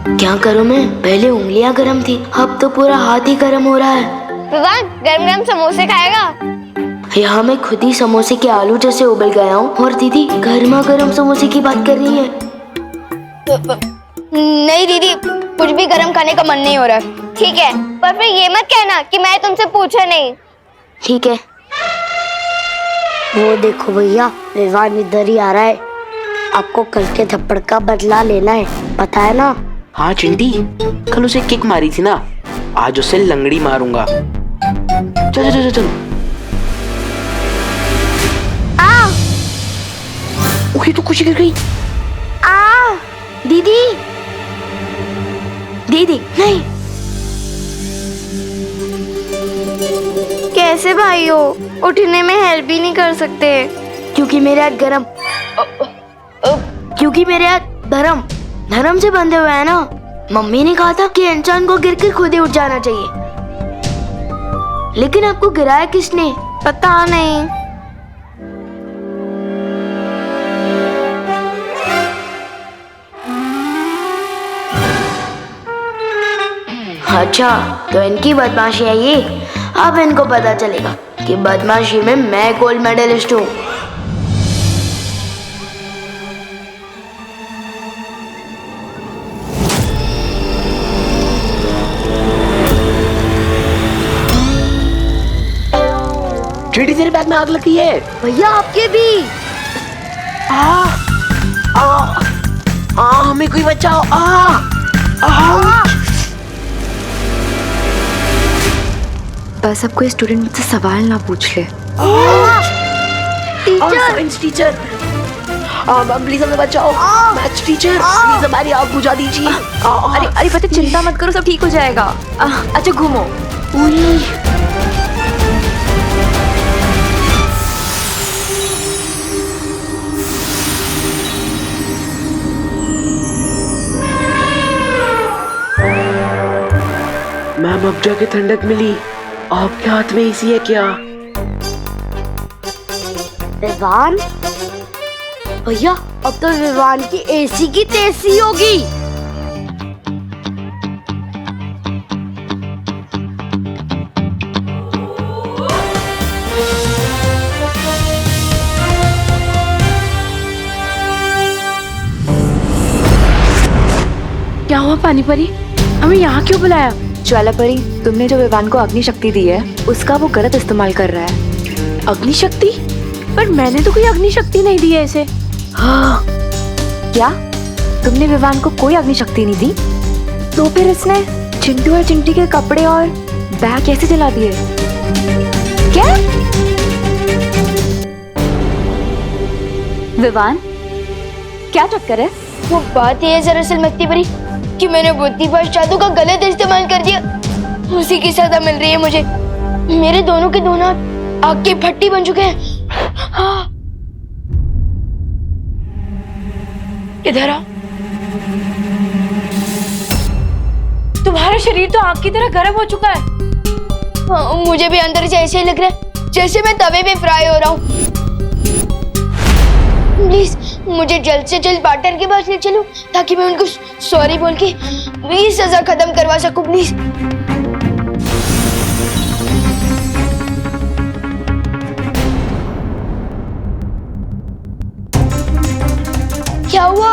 क्या करूं मैं? पहले उंगलियां गर्म थी, अब तो पूरा हाथ ही गर्म हो रहा है। विवान, गरम गरम समोसे खाएगा? यहाँ मैं खुद ही समोसे के आलू जैसे उबल गया हूँ और दीदी गर्मा गर्म समोसे की बात कर रही है। नहीं दीदी, कुछ भी गरम खाने का मन नहीं हो रहा। ठीक है, पर फिर ये मत कहना कि मैं तुमसे पूछा नहीं। ठीक है। वो देखो भैया, विवान इधर ही आ रहा है। आपको कल के थप्पड़ का बदला लेना है, पता है ना? हाँ चिंटी, कल उसे किक मारी थी ना, आज उसे लंगड़ी मारूंगा। चल चल चल चल। ओके, तो खुशी गिर गई। दीदी दीदी नहीं। कैसे भाई हो? उठने में हेल्प भी नहीं कर सकते? क्योंकि मेरे हाथ गरम, क्योंकि मेरे हाथ धर्म धर्म से बंधे हुए हैं ना। मम्मी ने कहा था कि इंसान को गिरकर खुद ही उठ जाना चाहिए, लेकिन आपको गिराया किसने? पता नहीं। अच्छा, तो इनकी बदमाशी है ये। अब इनको पता चलेगा कि बदमाशी में मैं गोल्ड मेडलिस्ट हूँ। चिंटी, तेरे बैग में आग लगी है। भैया आपके भी। हमें कोई बचाओ। बस अब कोई स्टूडेंट मुझसे सवाल ना पूछ ले। साइंस टीचर, प्लीज हमें बचाओ। मैथ्स टीचर, प्लीज हमारी आग बुझा दीजिए। अरे अरे पता, चिंता मत करो, सब ठीक हो जाएगा। अच्छा घूमो। मैम, अब जाके ठंडक मिली। आपके हाथ में एसी है क्या? विवान भैया, अब तो विवान की एसी की तेजी होगी। क्या हुआ पानी परी? हमें यहाँ क्यों बुलाया? ज्वाला परी, तुमने जो विवान को अग्नि शक्ति दी है, उसका वो गलत इस्तेमाल कर रहा है। अग्नि शक्ति? पर मैंने तो कोई अग्नि शक्ति नहीं दी है इसे। हाँ। क्या तुमने विवान को कोई अग्नि शक्ति नहीं दी? तो फिर इसने चिंटू और चिंटी के कपड़े और बैग कैसे जला दिए? क्या? विवान, क्या चक्कर है? वो बात ये है दरअसल मक्ती परी कि मैंने बुद्धिपाश जादू का गलत इस्तेमाल कर दिया। उसी की सजा मिल रही है मुझे। मेरे दोनों के दोनों आग की भट्टी बन चुके हैं। हाँ। इधर आ। तुम्हारा शरीर तो आग की तरह गर्म हो चुका है। हाँ, मुझे भी अंदर से ऐसे ही लग रहा है जैसे मैं तवे पे फ्राई हो रहा हूँ। प्लीज मुझे जल्द से जल्द पार्टनर के पास ले चलो ताकि मैं उनको सॉरी बोल के ये सजा खत्म करवा सकूं। प्लीज। क्या हुआ?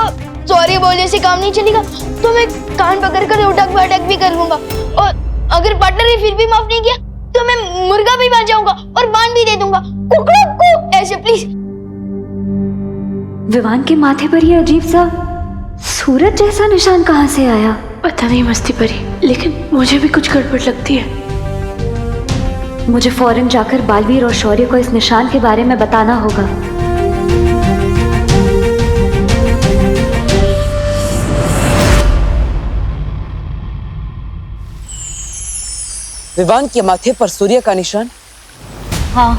सॉरी बोलने से काम नहीं चलेगा तो मैं कान पकड़ कर उठक बैठक भी कर लूंगा, और अगर पार्टनर ने फिर भी माफ नहीं किया तो मैं मुर्गा भी बन जाऊंगा और बांध भी दे दूंगा। कुकड़ू ऐसे। प्लीज। विवान के माथे पर ये अजीब सा सूरज जैसा निशान कहाँ से आया? पता नहीं मस्ती परी, लेकिन मुझे भी कुछ गड़बड़ लगती है। मुझे फौरन जाकर बालवीर और शौर्य को इस निशान के बारे में बताना होगा। विवान के माथे पर सूर्य का निशान? हाँ,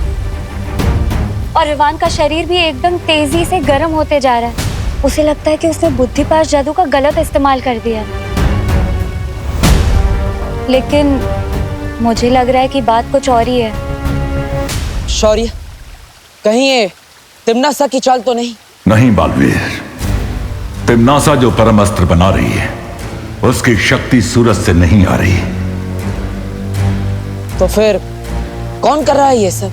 और विवान का शरीर भी एकदम तेजी से गर्म होते जा रहा है। उसे लगता है कि उसने बुद्धिपाश जादू का गलत इस्तेमाल कर दिया। लेकिन मुझे लग रहा है कि बात कुछ और ही है। शौर्य, कहीं ये तिम्नासा की चाल तो नहीं? नहीं बालवीर, तिम्नासा जो परम अस्त्र बना रही है उसकी शक्ति सूरज से नहीं आ रही। तो फिर कौन कर रहा है ये सब?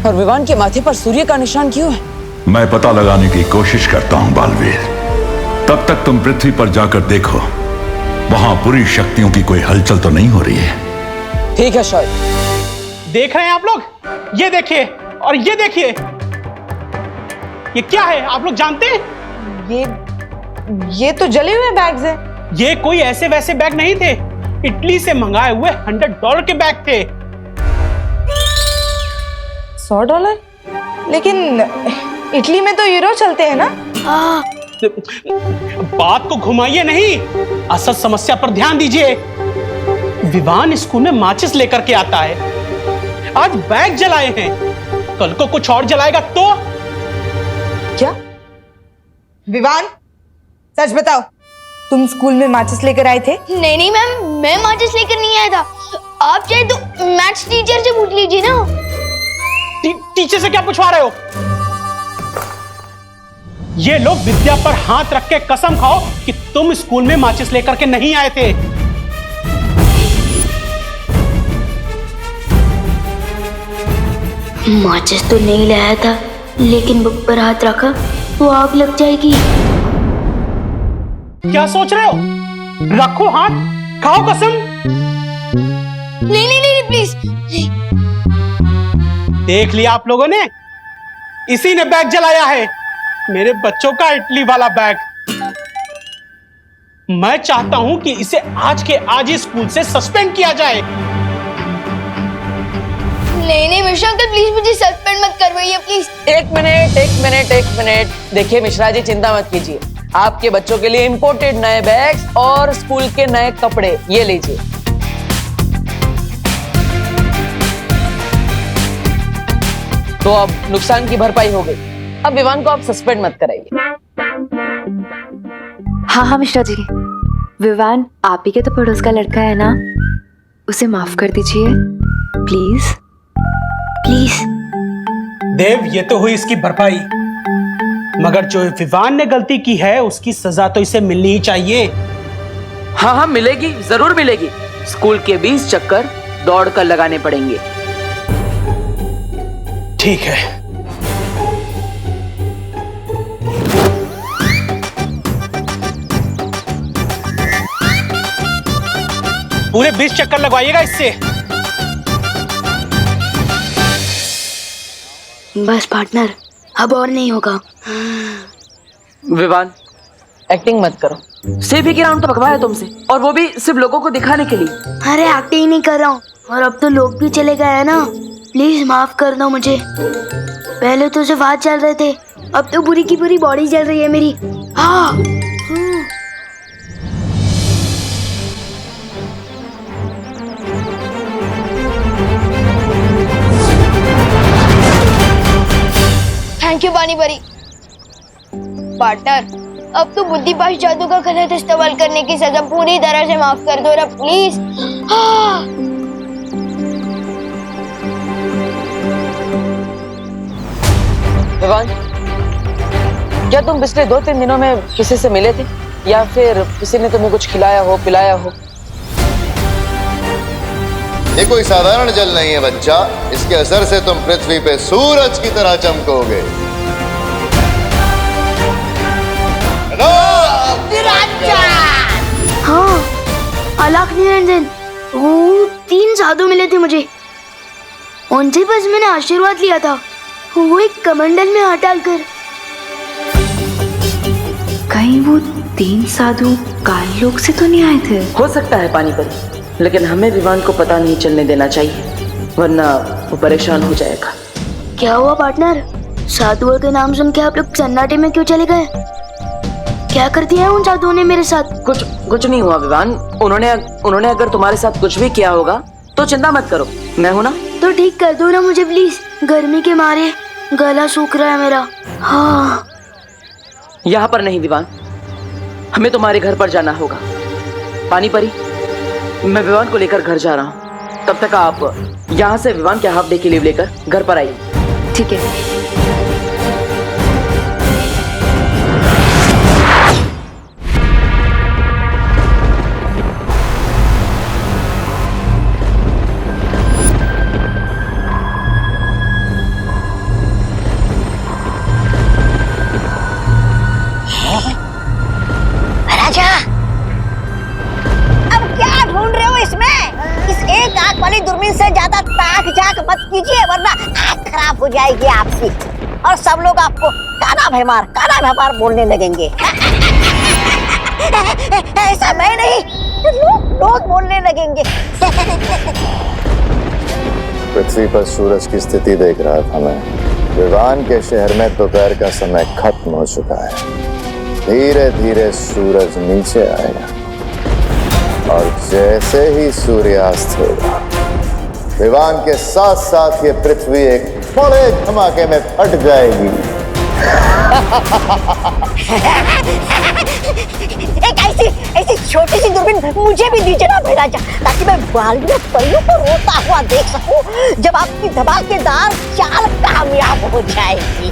और विवान के माथे पर सूर्य का निशान क्यों है? मैं पता लगाने की कोशिश करता हूं बालवीर। तब तक तुम पृथ्वी पर जाकर देखो, वहां बुरी शक्तियों की कोई हलचल तो नहीं हो रही है। ठीक है शौर्य। देख रहे हैं आप लोग? ये देखिए और ये देखिए, ये क्या है आप लोग जानते हैं? ये तो जले हुए बैग्स हैं। ये कोई ऐसे वैसे बैग नहीं थे, इटली से मंगाए हुए $100 के बैग थे। $100? लेकिन इटली में तो यूरो चलते हैं ना? बात को घुमाइए नहीं, असल समस्या पर ध्यान दीजिए। विवान स्कूल में माचिस लेकर के आता है, आज बैग जलाए हैं, कल को कुछ और जलाएगा तो? क्या विवान, सच बताओ, तुम स्कूल में माचिस लेकर आए थे? नहीं नहीं मैम, मैं माचिस लेकर नहीं आया था। आप चाहे तो मैथ्स टीचर से पूछ लीजिए ना। टीचर से क्या पूछवा रहे हो? ये लोग विद्या पर हाथ रख के कसम खाओ कि तुम स्कूल में माचिस लेकर के नहीं आए थे। माचिस तो नहीं लाया था, लेकिन बुक पर हाथ रखा तो आग लग जाएगी। क्या सोच रहे हो? रखो हाथ, खाओ कसम। नहीं नहीं नहीं प्लीज। देख लिया आप लोगों ने, इसी ने बैग जलाया है, मेरे बच्चों का इटली वाला बैग। मैं चाहता हूं कि इसे आज के आज ही स्कूल से सस्पेंड किया जाए। नहीं नहीं मिश्रा अंकल, प्लीज मुझे सस्पेंड मत करवाइए प्लीज। एक मिनट। देखिए मिश्रा जी, चिंता मत कीजिए, आपके बच्चों के लिए इंपोर्टेड नए बैग्स और स्कूल के नए कपड़े ये लीजिए। तो अब नुकसान की भरपाई हो गई। अब विवान को आप सस्पेंड मत कराइए। हाँ मिश्रा जी, विवान आप ही के तो पड़ोस का लड़का है ना, उसे माफ कर दीजिए प्लीज। प्लीज। देव, ये तो हुई इसकी भरपाई, मगर जो विवान ने गलती की है उसकी सजा तो इसे मिलनी ही चाहिए। हाँ मिलेगी, जरूर मिलेगी। स्कूल के 20 चक्कर दौड़ कर लगाने पड़ेंगे। ठीक है। पूरे 20 चक्कर लगवाइएगा इससे। बस पार्टनर, अब और नहीं होगा। विवान, एक्टिंग मत करो। सिर्फ एक राउंड तो भगवाया तुमसे, और वो भी सिर्फ लोगों को दिखाने के लिए। अरे एक्टिंग नहीं कर रहा हूँ, और अब तो लोग भी चले गए हैं ना, प्लीज माफ कर दो मुझे। पहले तो सिर्फ हाथ चल रहे थे, अब तो पूरी की पूरी बॉडी चल रही है मेरी। हाँ। थैंक यू पानी परी। पार्टनर, अब तो बुद्धिपाश जादू का गलत इस्तेमाल करने की सजा पूरी तरह से माफ कर दो ना प्लीज। विवान, क्या तुम पिछले 2-3 दिनों में किसी से मिले थे, या फिर किसी ने तुम्हें कुछ खिलाया हो, पिलाया हो? ये कोई साधारण जल नहीं है बच्चा, इसके असर से तुम पृथ्वी पे सूरज की तरह चमकोगे। हाँ, अलख निरंजन, वो 3 साधु मिले थे मुझे, उनसे बस मैंने आशीर्वाद लिया था। वो एक कमंडल में हाथ डालकर। कहीं वो 3 साधु काल लोक से तो नहीं आए थे? हो सकता है पानी परी, लेकिन हमें विवान को पता नहीं चलने देना चाहिए, वरना वो परेशान हो जाएगा। क्या हुआ पार्टनर? साधुओं के नाम सुन के आप लोग सन्नाटे में क्यों चले गए? क्या कर दिया है उन साधुओं ने मेरे साथ? कुछ नहीं हुआ विवान। उन्होंने अगर तुम्हारे साथ कुछ भी किया होगा तो चिंता मत करो, मैं हूं ना। तो ठीक कर दो ना मुझे प्लीज, गर्मी के मारे गला सूख रहा है मेरा। हाँ। यहाँ पर नहीं विवान, हमें तुम्हारे घर पर जाना होगा। पानी परी, मैं विवान को लेकर घर जा रहा हूँ, तब तक आप यहाँ से विवान के हाफ डे की लीव लेकर घर पर आइए। ठीक है। मेरी दूरबीन से ज्यादा ताक झाक मत कीजिए, वरना आँख खराब हो जाएगी आपकी और सब लोग आपको काना भैमार बोलने लगेंगे। ऐसा मैं नहीं, लोग बोलने लगेंगे। पृथ्वी पर सूरज की स्थिति देख रहा था मैं। विवान के शहर में दोपहर का समय खत्म हो चुका है। धीरे धीरे सूरज नीचे आएगा और जैसे ही सूर्यास्त होगा, विवान के साथ साथ ये पृथ्वी एक बड़े धमाके में फट जाएगी। एक ऐसी छोटी सी दूरबीन मुझे भी दीजिए ना भैराजा, ताकि मैं बालियों परियों को रोता हुआ देख सकूं जब आपकी धमाकेदार चाल कामयाब हो जाएगी।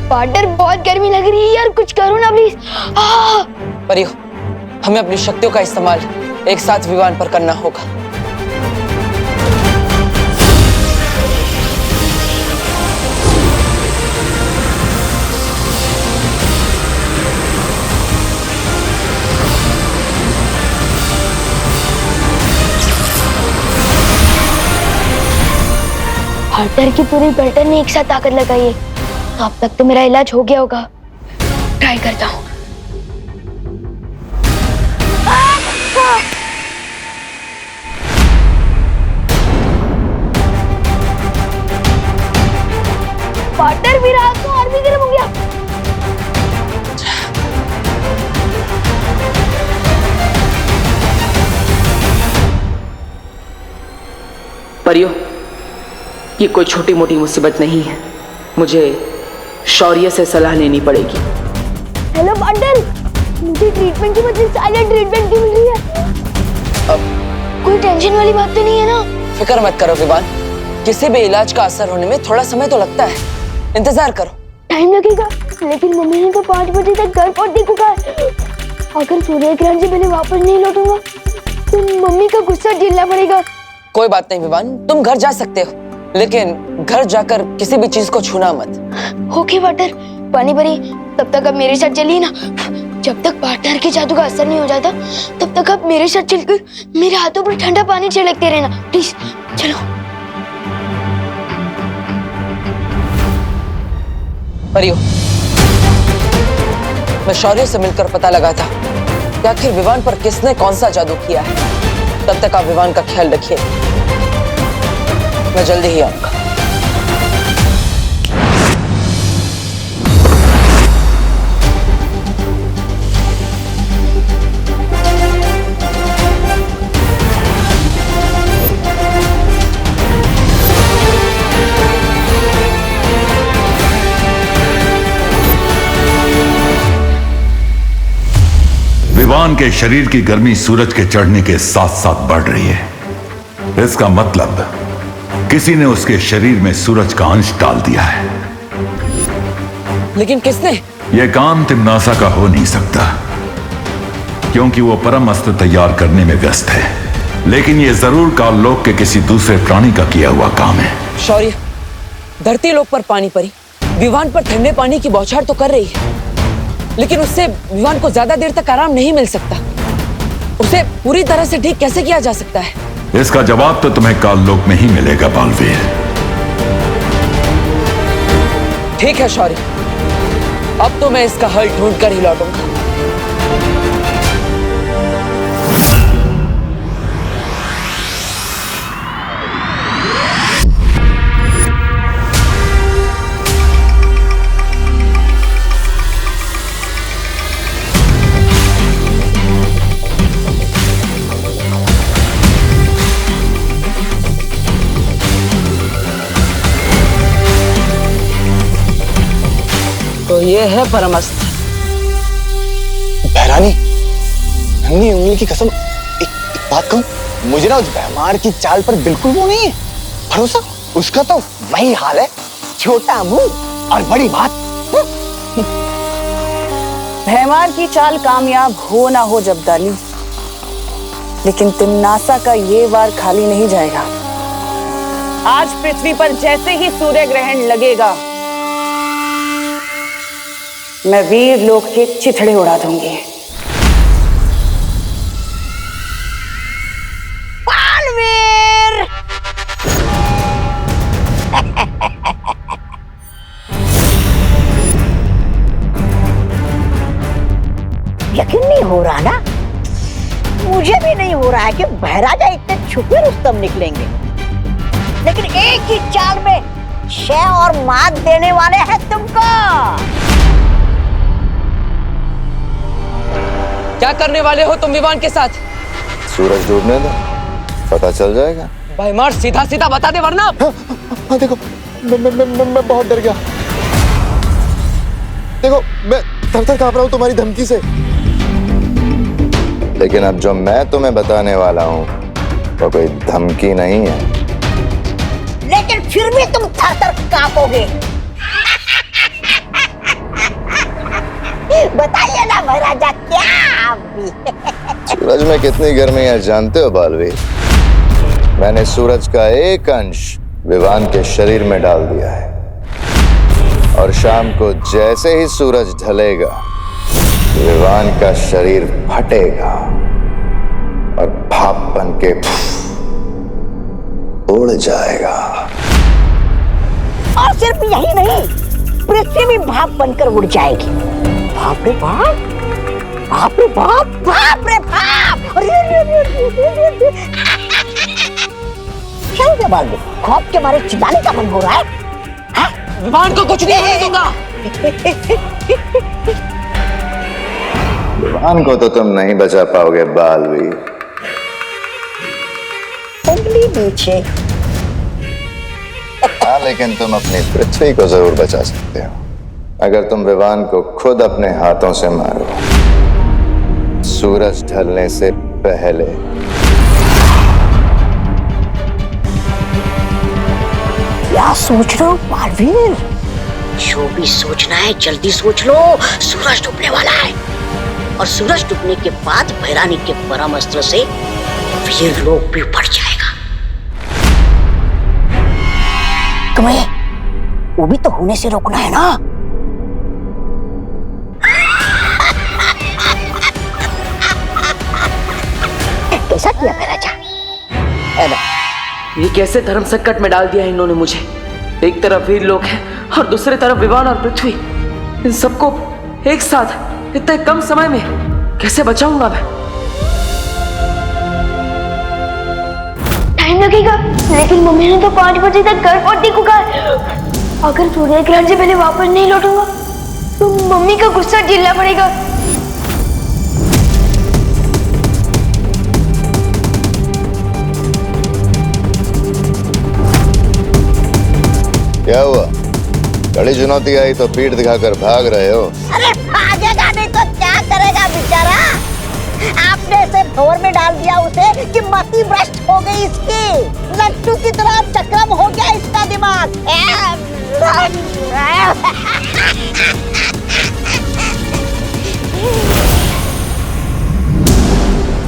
पार्टनर बहुत गर्मी लग रही है यार, कुछ करो ना प्लीज। परियो, हमें अपनी शक्तियों का इस्तेमाल एक साथ विवान पर करना होगा। पार्टनर की पूरी बैटल ने एक साथ ताकत लगाई है, तो अब तक तो मेरा इलाज हो गया होगा। ट्राई करता हूँ। पार्टनर मेरा हाथ तो और भी गर्म हो गया। परियो, ये कोई छोटी मोटी मुसीबत नहीं है, मुझे शौर्य से सलाह लेनी पड़ेगी। हेलो पार्टनर, मुझे ट्रीटमेंट की बदले साइलेंट ट्रीटमेंट क्यों मिल रही है? अब कोई टेंशन वाली बात तो नहीं है ना? फिक्र मत करो विवान, किसी भी इलाज का असर होने में थोड़ा समय तो लगता है, इंतजार करो। टाइम लगेगा, लेकिन मम्मी ने तो 5 बजे तक घर पहुंचने को कहा है। अगर सूर्य ग्रहण से पहले वापस नहीं लौटूंगा तो मम्मी का गुस्सा झेलना पड़ेगा। कोई बात नहीं विवान, तुम घर जा सकते हो, लेकिन घर जाकर किसी भी चीज को छूना मत। ओके पार्टनर, पानी भरी तब तक अब मेरे साथ चलिए ना। जब तक पार्टनर के जादू का असर नहीं हो जाता तब तक आप मेरे साथ चलकर मेरे हाथों पर ठंडा पानी छिड़कते रहना, प्लीज चलो। परियो, मैं शौर्य से मिलकर पता लगा था कि आखिर विवान पर किसने कौन सा जादू किया है। तब तक आप विवान का ख्याल रखिए, मैं जल्दी ही आऊंगा। विवान के शरीर की गर्मी सूरज के चढ़ने के साथ साथ बढ़ रही है। इसका मतलब किसी ने उसके शरीर में सूरज का अंश डाल दिया है। लेकिन किसने? यह काम तिम्नासा का हो नहीं सकता, क्योंकि वो परम अस्त्र तैयार करने में व्यस्त है। लेकिन यह जरूर काललोक के किसी दूसरे प्राणी का किया हुआ काम है। शौर्य, धरती लोक पर पानी परी विवान पर ठंडे पानी की बौछार तो कर रही है, लेकिन उससे विवान को ज्यादा देर तक आराम नहीं मिल सकता। उसे पूरी तरह से ठीक कैसे किया जा सकता है? इसका जवाब तो तुम्हें काललोक में ही मिलेगा बालवीर। ठीक है शौर्य, अब तो मैं इसका हल ढूंढ कर ही लौटूंगा। तो ये है परमस्त्र। बहरानी, नन्ही उंगली की कसम, एक बात कहूं, मुझे ना उस बेमार की चाल पर बिल्कुल वो नहीं है भरोसा। उसका तो वही हाल है, छोटा मुंह और बड़ी बात। भैमार की चाल कामयाब हो ना हो जब्दाली, लेकिन तिम्नासा का ये वार खाली नहीं जाएगा। आज पृथ्वी पर जैसे ही सूर्य ग्रहण लगेगा, मैं वीर लोक के चिथड़े उड़ा दूंगी। बालवीर! यकीन नहीं हो रहा ना, मुझे भी नहीं हो रहा है कि बहराजा इतने छुपे रुस्तम निकलेंगे, लेकिन एक ही चाल में शय और मात देने वाले हैं तुमको। क्या करने वाले हो तुम विवान के साथ? सूरज डूबने दो, पता चल जाएगा। भाई मार, सीधा सीधा बता दे वरना। हाँ देखो, मैं बहुत डर गया। देखो, मैं थर-थर कांप रहा हूँ तुम्हारी धमकी से। लेकिन अब जो मैं तुम्हें बताने वाला हूँ वो कोई धमकी नहीं है। लेकिन फिर भी तुम थर-थर कांपोगे। बताइए ना महाराजा, क्या अभी? सूरज में कितनी गर्मी है जानते हो बालवीर? मैंने सूरज का एक अंश विवान के शरीर में डाल दिया है, और शाम को जैसे ही सूरज ढलेगा विवान का शरीर फटेगा और भाप बन के उड़ जाएगा। और सिर्फ यही नहीं, पृथ्वी भी भाप बनकर उड़ जाएगी। बाप रे बाप, बाप रे बाप, बाप रे बाप! क्या हो गया बाल? खौफ के मारे चिल्लाने का मन हो रहा है? विवान को कुछ नहीं होने दूंगा। विवान को तो तुम नहीं बचा पाओगे बालवीर। उंगली नीचे। हाँ, लेकिन तुम अपनी पृथ्वी को जरूर बचा सकते हो अगर तुम विवान को खुद अपने हाथों से मारो, सूरज ढलने से पहले। क्या सोच रहे हो बालवीर? जो भी सोचना है जल्दी सोच लो। सूरज डूबने वाला है, और सूरज डूबने के बाद भैरानी के परम अस्त्र से वीर लोक भी बढ़ जाएगा। तुम्हें वो भी तो होने से रोकना है ना। कैसा किया महाराजा? ये कैसे धर्म संकट में डाल दिया है इन्होंने मुझे। एक तरफ वीर लोक है और दूसरी तरफ विवान और पृथ्वी। इन सबको एक साथ इतने कम समय में कैसे बचाऊंगा मैं? टाइम लगेगा, लेकिन मम्मी ने तो 5 बजे तक घर पहुंचने को कहा। अगर सूर्य ग्रहण से पहले वापस नहीं लौटूंगा तो मम्मी का गुस्सा झेलना पड़ेगा। क्या हुआ? कड़ी चुनौती आई तो पीठ दिखाकर भाग रहे हो? अरे भागेगा नहीं तो क्या करेगा बेचारा? आपने इसे भंवर में डाल दिया उसे कि मति भ्रष्ट हो गई इसकी। लट्टू की तरह चक्रम हो गया इसका दिमाग।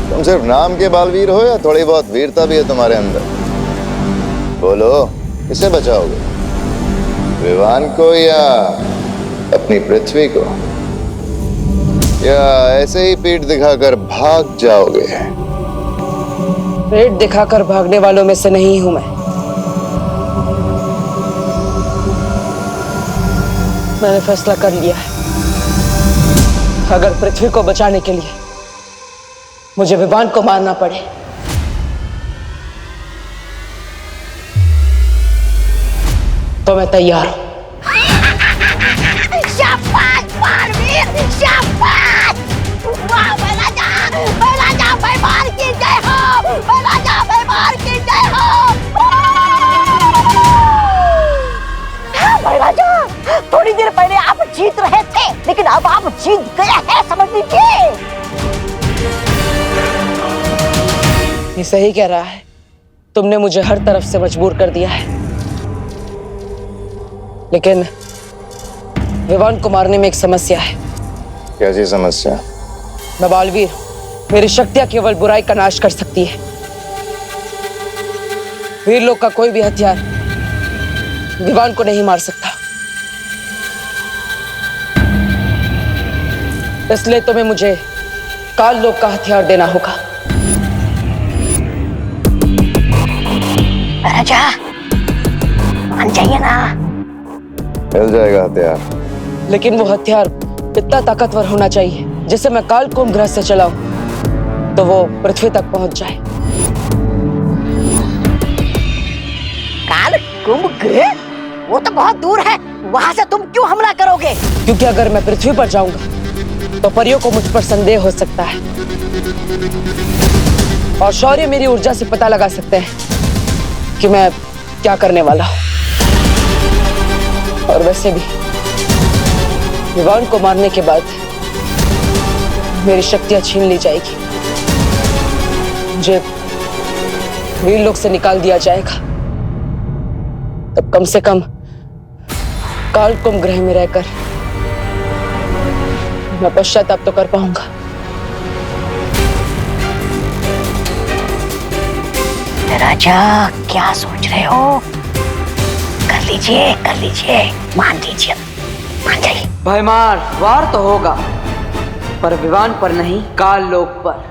तुम सिर्फ नाम के बालवीर हो या थोड़ी बहुत वीरता भी है तुम्हारे अंदर? बोलो, किसे बचाओगे? विवान को या अपनी पृथ्वी को? या ऐसे ही पीठ दिखाकर भाग जाओगे? पेट दिखाकर भागने वालों में से नहीं हूं मैं। मैंने फैसला कर लिया है, अगर पृथ्वी को बचाने के लिए मुझे विवान को मारना पड़े तो मैं तैयार हूं। शाबाश बालवीर, शाबाश! वाह महाराजा, महाराजा भैमार की जय हो, महाराजा भैमार की जय हो। महाराजा, थोड़ी देर पहले आप जीत रहे थे, लेकिन अब आप जीत गए हैं, समझ लीजिए। ये सही कह रहा है, तुमने मुझे हर तरफ से मजबूर कर दिया है, लेकिन विवान को मारने में एक समस्या है। कैसी समस्या? मैं बालवीर, मेरी शक्तियां केवल बुराई का नाश कर सकती है। वीर लोग का कोई भी हथियार विवान को नहीं मार सकता। इसलिए तुम्हें मुझे काल लोक का हथियार देना होगा। राजा मान जाइए ना। मिल जाएगा हथियार, लेकिन वो हथियार इतना ताकतवर होना चाहिए जिसे मैं काल कुंभ ग्रह से चलाऊं तो वो पृथ्वी तक पहुंच जाए। काल कुंभ ग्रह? वो तो बहुत दूर है, वहां से तुम क्यों हमला करोगे? क्योंकि अगर मैं पृथ्वी पर जाऊंगा तो परियों को मुझ पर संदेह हो सकता है और शौर्य मेरी ऊर्जा से पता लगा सकते हैं कि मैं क्या करने वाला हूं। और वैसे भी विवान को मारने के बाद मेरी शक्तियां छीन ली जाएगी, मुझे वीर लोक से निकाल दिया जाएगा। तब कम से कम काल कुंभ ग्रह में रहकर मैं पश्चाताप तो कर पाऊंगा। राजा क्या सोच रहे हो? कर लीजिए, मान लीजिए, मान जाइए। भाई वार तो होगा, पर विवान पर नहीं, काल लोक पर।